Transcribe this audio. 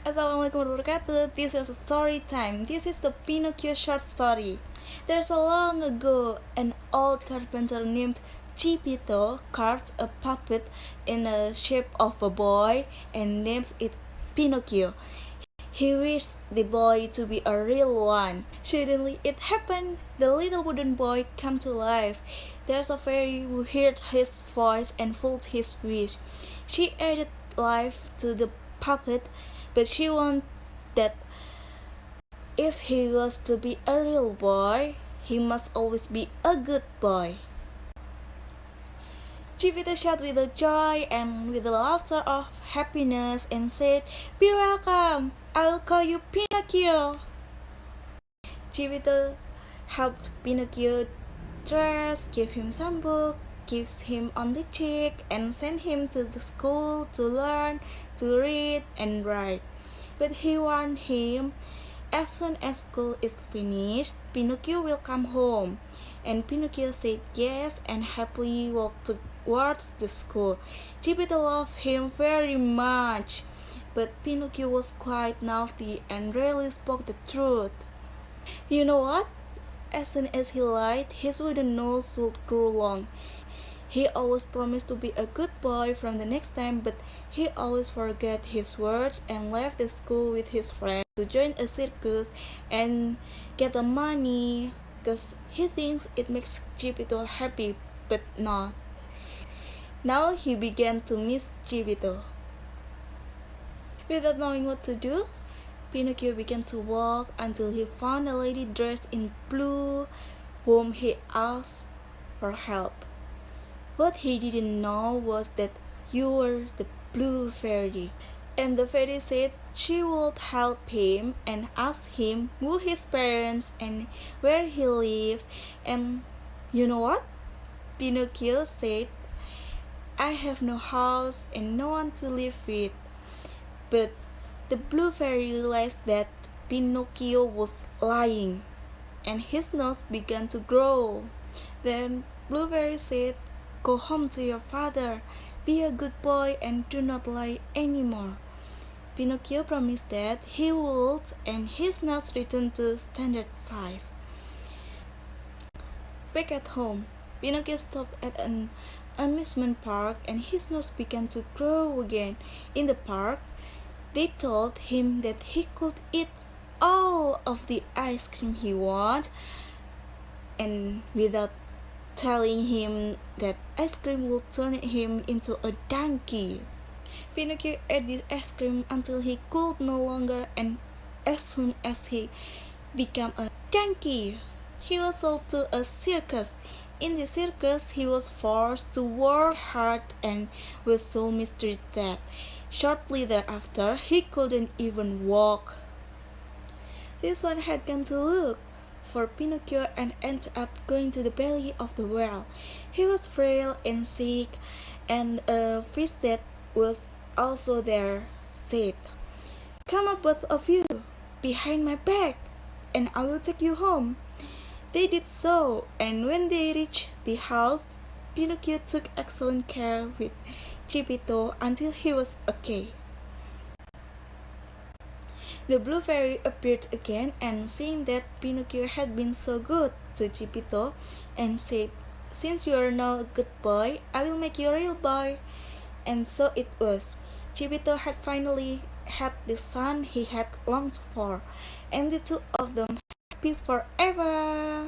Assalamualaikum warahmatullahi wabarakatuh. This is a story time. This is the Pinocchio short story. There's a long ago, an old carpenter named Chipito carved a puppet in the shape of a boy and named it Pinocchio. He wished the boy to be a real one. Suddenly it happened. The little wooden boy came to life. There's a fairy who heard his voice and fulfilled his wish. She added life to the puppet, but she wanted that if he was to be a real boy, he must always be a good boy. Chipito shouted with a joy and with the laughter of happiness and said, "Be welcome! I will call you Pinocchio." Chipito helped Pinocchio dress, gave him some book, kissed him on the cheek, and sent him to the school to learn to read and write. But he warned him, as soon as school is finished, Pinocchio will come home. And Pinocchio said yes and happily walked towards the school. Chipito loved him very much, but Pinocchio was quite naughty and rarely spoke the truth. You know what? As soon as he lied, his wooden nose would grow long. He always promised to be a good boy from the next time, but he always forgot his words and left the school with his friends to join a circus and get the money, because he thinks it makes Chipito happy, but not. Now he began to miss Chipito. Without knowing what to do, Pinocchio began to walk until he found a lady dressed in blue, whom he asked for help. What he didn't know was that you were the blue fairy. And the fairy said she would help him and ask him who his parents and where he lived. And you know what? Pinocchio said, "I have no house and no one to live with." But the blue fairy realized that Pinocchio was lying, and his nose began to grow. Then blue fairy said, "Go home to your father, be a good boy and do not lie anymore." Pinocchio promised that he would, and his nose returned to standard size. Back at home, Pinocchio stopped at an amusement park and his nose began to grow again. In the park, they told him that he could eat all of the ice cream he wanted, and without telling him that ice cream would turn him into a donkey. Pinocchio ate this ice cream until he could no longer, and as soon as he became a donkey, he was sold to a circus. In the circus, he was forced to work hard and was so mistreated that shortly thereafter he couldn't even walk. This one had gone to look for Pinocchio and ended up going to the belly of the whale. He was frail and sick, and a fish that was also there said, "Come up, both of you, behind my back, and I will take you home." They did so, and when they reached the house, Pinocchio took excellent care with Chipito until he was okay. The blue fairy appeared again, and seeing that Pinocchio had been so good to Chipito, and said, "Since you are now a good boy, I will make you a real boy." And so it was. Chipito had finally had the son he had longed for, and the two of them happy forever.